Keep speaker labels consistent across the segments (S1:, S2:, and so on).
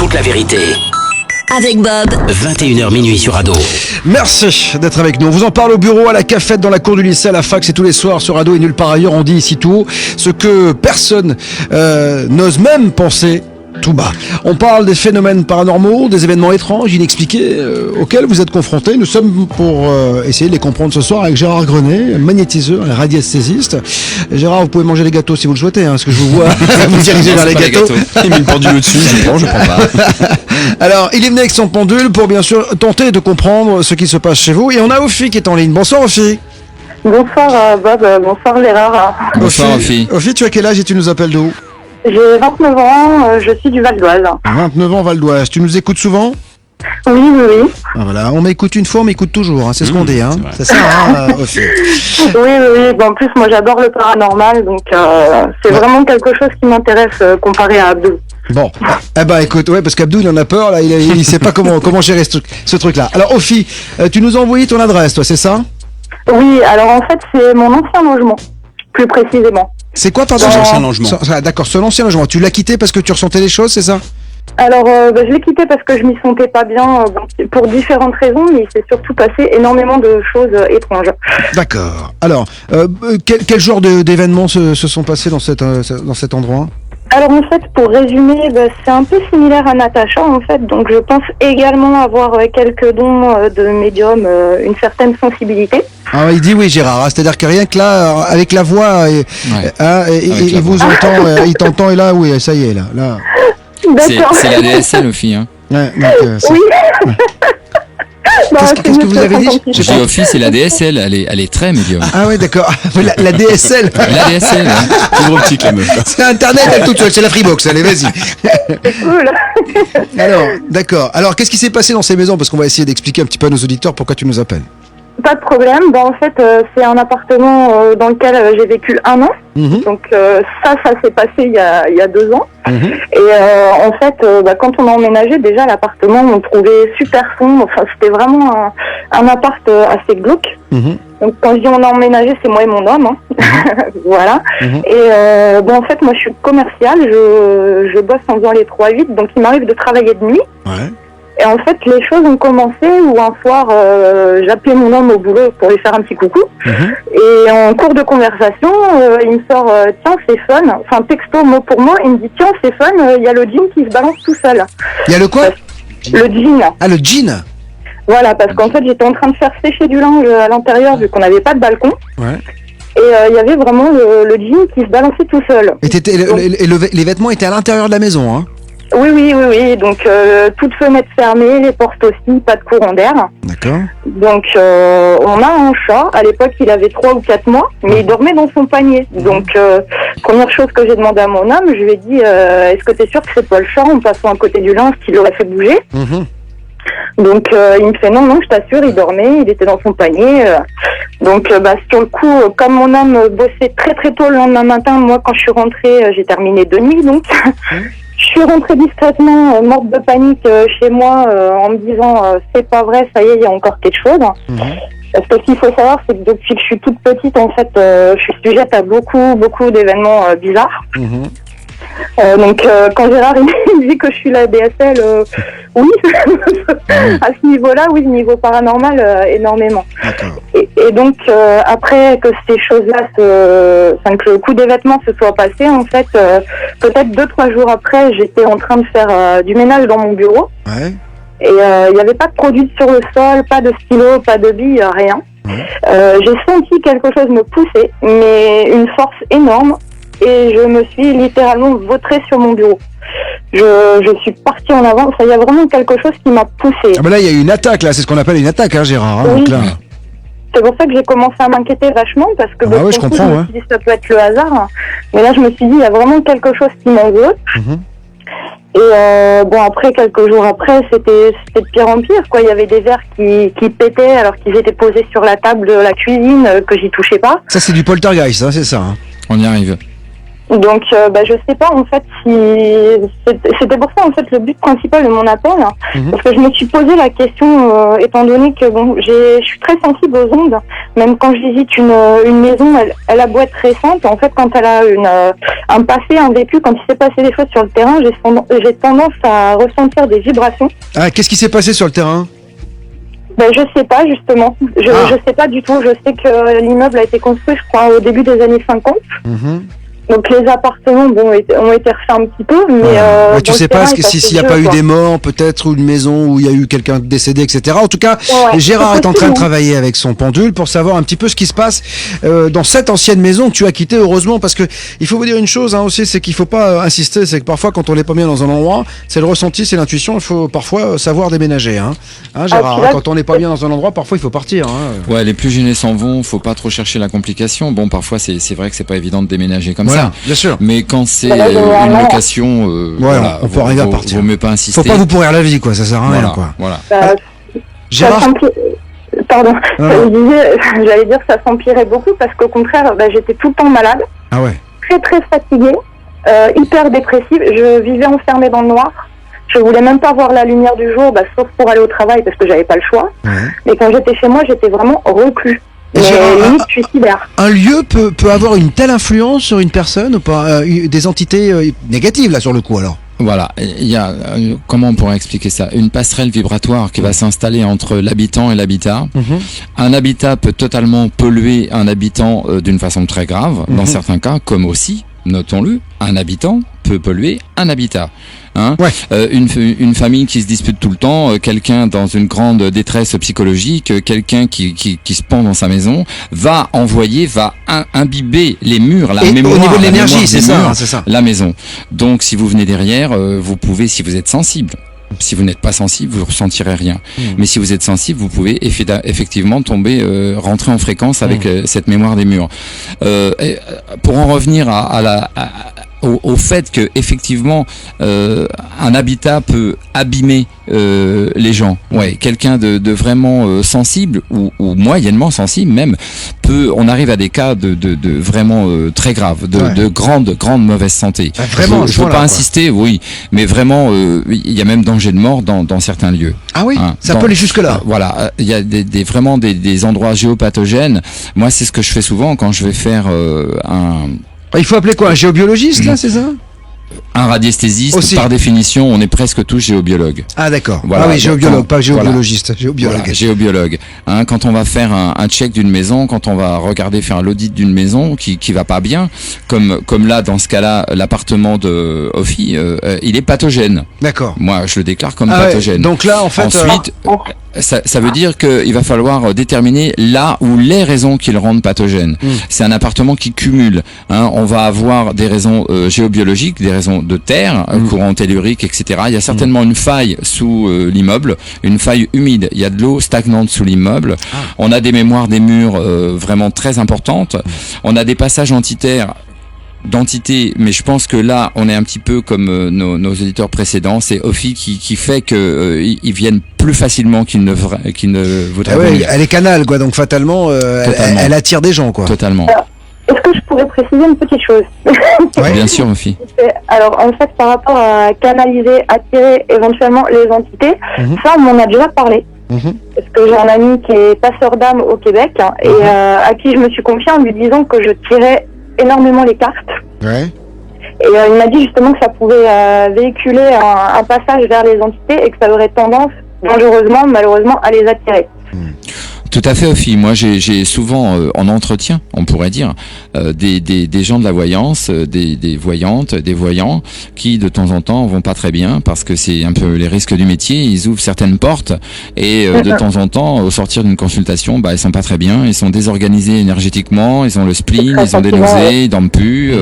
S1: toute la vérité.
S2: Avec Bob.
S1: 21h minuit sur Ado.
S3: Merci d'être avec nous. On vous en parle au bureau, à la cafette, dans la cour du lycée, à la fac, c'est tous les soirs sur Ado et nulle part ailleurs. On dit ici tout haut ce que personne n'ose même penser tout bas. On parle des phénomènes paranormaux, des événements étranges, inexpliqués, auxquels vous êtes confrontés. Nous sommes pour essayer de les comprendre ce soir avec Gérard Grenet, magnétiseur et radiesthésiste. Gérard, vous pouvez manger les gâteaux si vous le souhaitez, parce que je vous vois vous diriger vers les gâteaux.
S4: Il met une pendule au-dessus, je prends pas.
S3: Alors, il est venu avec son pendule pour bien sûr tenter de comprendre ce qui se passe chez vous. Et on a Ophi qui est en ligne. Bonsoir Ophi.
S5: Bonsoir Bob, bonsoir Gérard.
S4: Bonsoir Ophi.
S3: Ophi, tu as quel âge et tu nous appelles d'où?
S5: J'ai 29 ans, je suis du Val d'Oise.
S3: 29 ans, Val d'Oise. Tu nous écoutes souvent?
S5: Oui.
S3: Ah, voilà, on m'écoute une fois, on m'écoute toujours, c'est ce qu'on dit, c'est ça, Ophi.
S5: Oui. Bon, en plus, moi j'adore le paranormal, donc c'est vraiment quelque chose qui m'intéresse comparé à Abdou.
S3: Bon, écoute, parce qu'Abdou il en a peur, là, il sait pas comment gérer ce truc-là. Alors Ophi, tu nous as envoyé ton adresse, toi, c'est ça?
S5: Oui, alors en fait, c'est mon ancien logement, plus précisément.
S3: C'est quoi, pardon?
S4: Son ancien logement.
S3: D'accord, son ancien logement. Tu l'as quitté parce que tu ressentais les choses, c'est ça?
S5: Alors, je l'ai quitté parce que je m'y sentais pas bien, pour différentes raisons, mais il s'est surtout passé énormément de choses étranges.
S3: D'accord. Alors, quel genre d'événements se sont passés dans cet endroit?
S5: Alors en fait, pour résumer, c'est un peu similaire à Natacha en fait, donc je pense également avoir quelques dons de médium, une certaine sensibilité.
S3: Ah, il dit oui Gérard, c'est-à-dire que rien que là, avec la voix, il vous entend, il t'entend et là, oui, ça y est, là.
S5: D'accord.
S4: C'est la DSL Ophi, hein.
S3: Ouais, donc,
S5: oui.
S3: Qu'est-ce que vous avez dit?
S4: Je dis Ophi, c'est la DSL, elle est très médium.
S3: Ah ouais, d'accord. La DSL.
S4: La DSL,
S3: Tout gros petit la meuf. C'est Internet, elle toute seule, c'est la Freebox, allez, vas-y.
S5: C'est cool.
S3: Alors, d'accord. Alors, qu'est-ce qui s'est passé dans ces maisons? Parce qu'on va essayer d'expliquer un petit peu à nos auditeurs pourquoi tu nous appelles.
S5: Pas de problème. En fait, c'est un appartement dans lequel j'ai vécu 1 an. Donc ça s'est passé il y a 2 ans. Et en fait, quand on a emménagé, déjà l'appartement, on le trouvait super sombre. Enfin, c'était vraiment un appart assez glauque. Donc quand je dis on a emménagé, c'est moi et mon homme. Voilà. Et en fait, moi je suis commerciale, je bosse en faisant les 3-8, donc il m'arrive de travailler de nuit.
S3: Ouais.
S5: Et en fait, les choses ont commencé où un soir, j'appelais mon homme au boulot pour lui faire un petit coucou. Et en cours de conversation, il me sort « Tiens, c'est fun ». Enfin, texto, mot pour mot, il me dit « Tiens, c'est fun, il y a le jean qui se balance tout seul ».
S3: Il y a le quoi?
S5: Le jean.
S3: Ah, le jean.
S5: Voilà, parce qu'en fait, j'étais en train de faire sécher du linge à l'intérieur vu qu'on n'avait pas de balcon.
S3: Ouais.
S5: Et il y avait vraiment le jean qui se balançait tout seul.
S3: Et les vêtements étaient à l'intérieur de la maison, hein?
S5: Oui. Donc, toutes fenêtres fermées, les portes aussi, pas de courant d'air.
S3: D'accord.
S5: Donc, on a un chat. À l'époque, il avait 3 ou 4 mois, mais il dormait dans son panier. Donc, première chose que j'ai demandé à mon homme, je lui ai dit, est-ce que t'es sûr que c'est pas le chat en passant à côté du linge qui l'aurait fait bouger? Donc, il me fait non, je t'assure, il dormait, il était dans son panier. Donc, sur le coup, comme mon homme bossait très très tôt le lendemain matin, moi, quand je suis rentrée, j'ai terminé de nuit, donc... Je suis rentrée discrètement, morte de panique chez moi, en me disant c'est pas vrai, ça y est, il y a encore quelque chose. Parce que ce qu'il faut savoir, c'est que depuis que je suis toute petite, en fait, je suis sujette à beaucoup d'événements bizarres. Donc quand Gérard il dit que je suis la DSL, oui, à ce niveau-là, oui, niveau paranormal, énormément. Et donc après que ces choses-là, que le coup des vêtements se soit passé, en fait, peut-être 2-3 jours après, j'étais en train de faire du ménage dans mon bureau. Ouais. Et il n'y avait pas de produit sur le sol, pas de stylo, pas de billes, rien. J'ai senti quelque chose me pousser, mais une force énorme. Et je me suis littéralement vautrée sur mon bureau. Je suis partie en avant. Il y a vraiment quelque chose qui m'a poussée.
S3: Ah ben là, il y a eu une attaque, là. C'est ce qu'on appelle une attaque, hein, Gérard.
S5: Oui.
S3: Donc là...
S5: C'est pour ça que j'ai commencé à m'inquiéter vachement, parce que
S3: oui, je comprends,
S5: je me suis dit ça peut être le hasard. Mais là, je me suis dit, il y a vraiment quelque chose qui m'en veut. Et après, quelques jours après, c'était de pire en pire, quoi. Il y avait des verres qui pétaient alors qu'ils étaient posés sur la table de la cuisine, que j'y touchais pas.
S3: Ça, c'est du poltergeist, hein, c'est ça, hein.
S4: On y arrive.
S5: Donc, je sais pas en fait si c'était pour ça en fait le but principal de mon appel, parce que je me suis posé la question, étant donné que je suis très sensible aux ondes, même quand je visite une maison, elle a beau être récente, en fait quand elle a un passé, un vécu, quand il s'est passé des choses sur le terrain, j'ai tendance à ressentir des vibrations.
S3: Ah, qu'est-ce qui s'est passé sur le terrain?
S5: Je sais pas justement, je sais pas du tout. Je sais que l'immeuble a été construit, je crois, au début des années 50. Donc les appartements ont été refaits un petit peu, mais
S3: tu sais pas s'il n'y a pas eu des morts, peut-être, ou une maison où il y a eu quelqu'un décédé, etc. En tout cas, Gérard est en train de travailler avec son pendule pour savoir un petit peu ce qui se passe dans cette ancienne maison que tu as quittée, heureusement, parce que il faut vous dire une chose aussi, c'est qu'il faut pas insister, c'est que parfois quand on n'est pas bien dans un endroit, c'est le ressenti, c'est l'intuition, il faut parfois savoir déménager, Gérard, quand on n'est pas bien dans un endroit, parfois il faut partir.
S4: Ouais, les plus gênés s'en vont, faut pas trop chercher la complication. Bon, parfois c'est vrai que c'est pas évident de déménager comme ça.
S3: Bien sûr.
S4: Mais quand c'est une location,
S3: on peut arriver à partir.
S4: Vaut mieux pas insister.
S3: Faut pas vous pourrir la vie, quoi. Ça sert à rien, quoi.
S4: Voilà.
S3: Gérard.
S5: Pardon. J'allais dire que ça s'empirait beaucoup parce qu'au contraire, j'étais tout le temps malade.
S3: Ah ouais.
S5: Très très fatiguée, hyper dépressive. Je vivais enfermée dans le noir. Je voulais même pas voir la lumière du jour, sauf pour aller au travail parce que j'avais pas le choix. Mais quand j'étais chez moi, j'étais vraiment reclus. Limite suicidaire.
S3: Un lieu peut avoir une telle influence sur une personne ou pas, des entités négatives là sur le coup alors.
S4: Voilà, il y a, comment on pourrait expliquer ça, une passerelle vibratoire qui va s'installer entre l'habitant et l'habitat. Un habitat peut totalement polluer un habitant d'une façon très grave, dans certains cas, comme aussi, notons-le, un habitant peut polluer un habitat. Une famille qui se dispute tout le temps, quelqu'un dans une grande détresse psychologique, quelqu'un qui se pend dans sa maison, va imbiber les murs, la mémoire.
S3: Au niveau de l'énergie, c'est ça.
S4: La maison. Donc, si vous venez derrière, vous pouvez, si vous êtes sensible. Si vous n'êtes pas sensible, vous ressentirez rien. Mais si vous êtes sensible, vous pouvez effectivement tomber, rentrer en fréquence avec cette mémoire des murs. Pour en revenir au fait que effectivement un habitat peut abîmer les gens. Ouais, quelqu'un de vraiment sensible ou moyennement sensible même on arrive à des cas de vraiment très graves, de grande mauvaise santé.
S3: Vraiment,
S4: je veux pas insister, oui, mais vraiment il y a même danger de mort dans certains lieux.
S3: Ah oui, ça peut aller jusque là.
S4: Voilà, il y a vraiment des endroits géopathogènes. Moi, c'est ce que je fais souvent quand je vais faire
S3: il faut appeler quoi, un géobiologiste là, c'est ça?
S4: Un radiesthésiste,
S3: aussi.
S4: Par définition, on est presque tous géobiologues.
S3: Ah d'accord.
S4: Voilà,
S3: oui, géobiologue, pas géobiologiste, géobiologue.
S4: Voilà, géobiologue. Quand on va faire un check d'une maison, quand on va faire l'audit d'une maison qui va pas bien, comme là dans ce cas-là, l'appartement de Ophi, il est pathogène.
S3: D'accord.
S4: Moi, je le déclare comme pathogène.
S3: Ouais. Donc là, en fait,
S4: ensuite, ça veut dire qu'il va falloir déterminer là ou les raisons qui le rendent pathogène. C'est un appartement qui cumule. On va avoir des raisons géobiologiques, des raisons de terre, courant tellurique, etc. Il y a certainement une faille sous l'immeuble, une faille humide. Il y a de l'eau stagnante sous l'immeuble. On a des mémoires des murs vraiment très importantes. On a des passages d'entités, mais je pense que là, on est un petit peu comme nos auditeurs précédents. C'est Ophi qui fait que ils viennent plus facilement qu'ils ne voudraient venir.
S3: Elle est canal, quoi. Donc fatalement, elle attire des gens, quoi.
S4: Totalement.
S5: Est-ce que je pourrais préciser une petite chose?
S4: Bien sûr, Ophi.
S5: Alors, en fait, par rapport à canaliser, attirer éventuellement les entités, ça, on m'en a déjà parlé. Parce que j'ai un ami qui est passeur d'âme au Québec et à qui je me suis confiée en lui disant que je tirais énormément les cartes. Et il m'a dit justement que ça pouvait véhiculer un passage vers les entités et que ça aurait tendance, dangereusement, malheureusement, à les attirer.
S4: Tout à fait, Ophi. Moi, j'ai souvent en entretien, on pourrait dire, des gens de la voyance, des voyantes, des voyants, qui de temps en temps vont pas très bien parce que c'est un peu les risques du métier. Ils ouvrent certaines portes et de temps en temps, au sortir d'une consultation, ils sont pas très bien. Ils sont désorganisés énergétiquement. Ils ont le spleen, ils ont des nausées, ils dorment plus,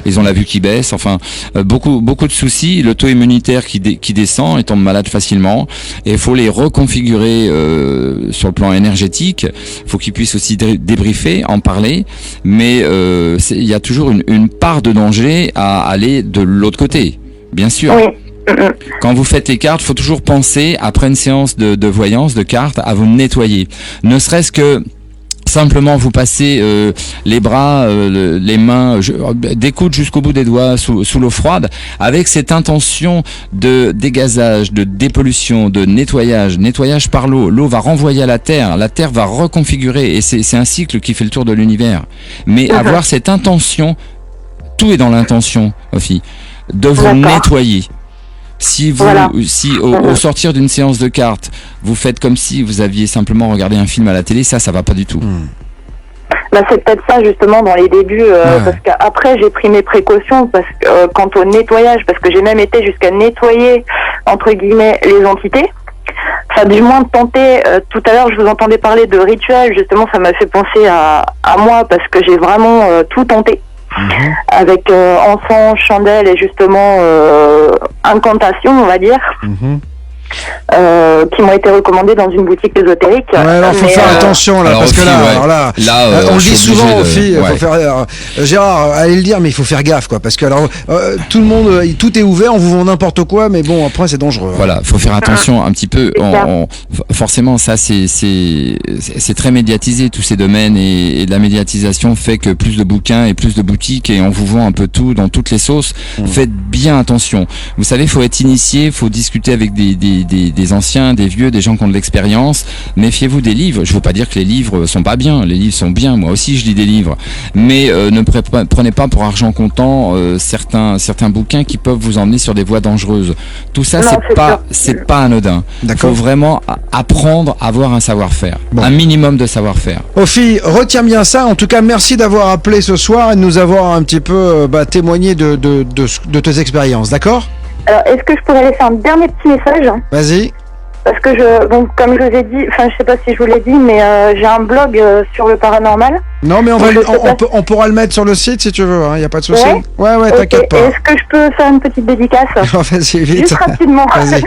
S4: ils ont la vue qui baisse. Enfin, beaucoup de soucis. Le taux immunitaire qui descend, ils tombent malades facilement. Et il faut les reconfigurer sur le plan énergétique. Faut qu'ils puissent aussi débriefer, en parler, mais il y a toujours une part de danger à aller de l'autre côté, bien sûr. Quand vous faites les cartes, faut toujours penser, après une séance de voyance, de cartes, à vous nettoyer. Ne serait-ce que simplement vous passer les bras, les mains, des coudes jusqu'au bout des doigts sous l'eau froide, avec cette intention de dégazage, de dépollution, de nettoyage par l'eau. L'eau va renvoyer à la terre va reconfigurer, et c'est un cycle qui fait le tour de l'univers. Mais avoir cette intention, tout est dans l'intention, Ophi, de vous nettoyer. Si vous, au sortir d'une séance de cartes, vous faites comme si vous aviez simplement regardé un film à la télé, ça va pas du tout.
S5: Bah, c'est peut-être ça justement dans les débuts, parce qu'après j'ai pris mes précautions parce que quant au nettoyage, parce que j'ai même été jusqu'à nettoyer entre guillemets les entités. Enfin, du moins tenter. Tout à l'heure, je vous entendais parler de rituel. Justement, ça m'a fait penser à moi parce que j'ai vraiment tout tenté. Avec encens, chandelle et justement incantation, on va dire, qui m'ont été recommandées dans une boutique ésotérique.
S3: Ouais, alors faut faire attention là, parce que là, on le dit souvent aux filles, faut faire. Gérard, allez le dire, mais il faut faire gaffe, quoi, parce que alors tout le monde, tout est ouvert, on vous vend n'importe quoi, mais bon, après c'est dangereux.
S4: Voilà, faut faire attention un petit peu. Forcément, ça c'est très médiatisé, tous ces domaines, et la médiatisation fait que plus de bouquins et plus de boutiques, et on vous vend un peu tout dans toutes les sauces. Faites bien attention. Vous savez, faut être initié, faut discuter avec des anciens, des vieux, des gens qui ont de l'expérience. Méfiez-vous des livres. Je veux pas dire que les livres sont pas bien. Les livres sont bien. Moi aussi, je lis des livres. Mais ne prenez pas pour argent comptant certains bouquins qui peuvent vous emmener sur des voies dangereuses. Tout ça, c'est pas anodin. Il faut vraiment apprendre à avoir un savoir-faire, un minimum de savoir-faire.
S3: Ophi, retiens bien ça. En tout cas, merci d'avoir appelé ce soir et de nous avoir un petit peu témoigné de tes expériences. D'accord ?
S5: Alors, est-ce que je pourrais laisser un dernier petit message ?
S3: Vas-y.
S5: Parce que comme je vous ai dit, enfin, je sais pas si je vous l'ai dit, mais j'ai un blog sur le paranormal.
S3: Non, mais on pourra le mettre sur le site si tu veux, il n'y a pas de souci. Ouais, t'inquiète pas.
S5: Est-ce que je peux faire une petite dédicace ?
S3: Vas-y, vite.
S5: Juste rapidement.
S3: Vas-y.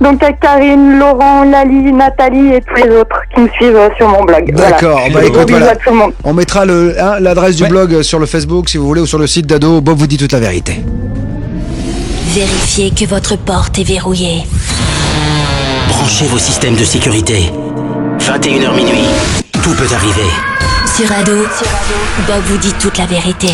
S5: Donc à Karine, Laurent, Lali, Nathalie et tous les autres qui me suivent sur mon blog.
S3: D'accord,
S5: voilà.
S3: Écoute,
S5: voilà. À tout le monde.
S3: On mettra l'adresse du blog sur le Facebook si vous voulez, ou sur le site d'Ado. Bob vous dit toute la vérité.
S2: Vérifiez que votre porte est verrouillée.
S1: Branchez vos systèmes de sécurité. 21h minuit. Tout peut arriver.
S2: Sur Ado, Bob vous dit toute la vérité.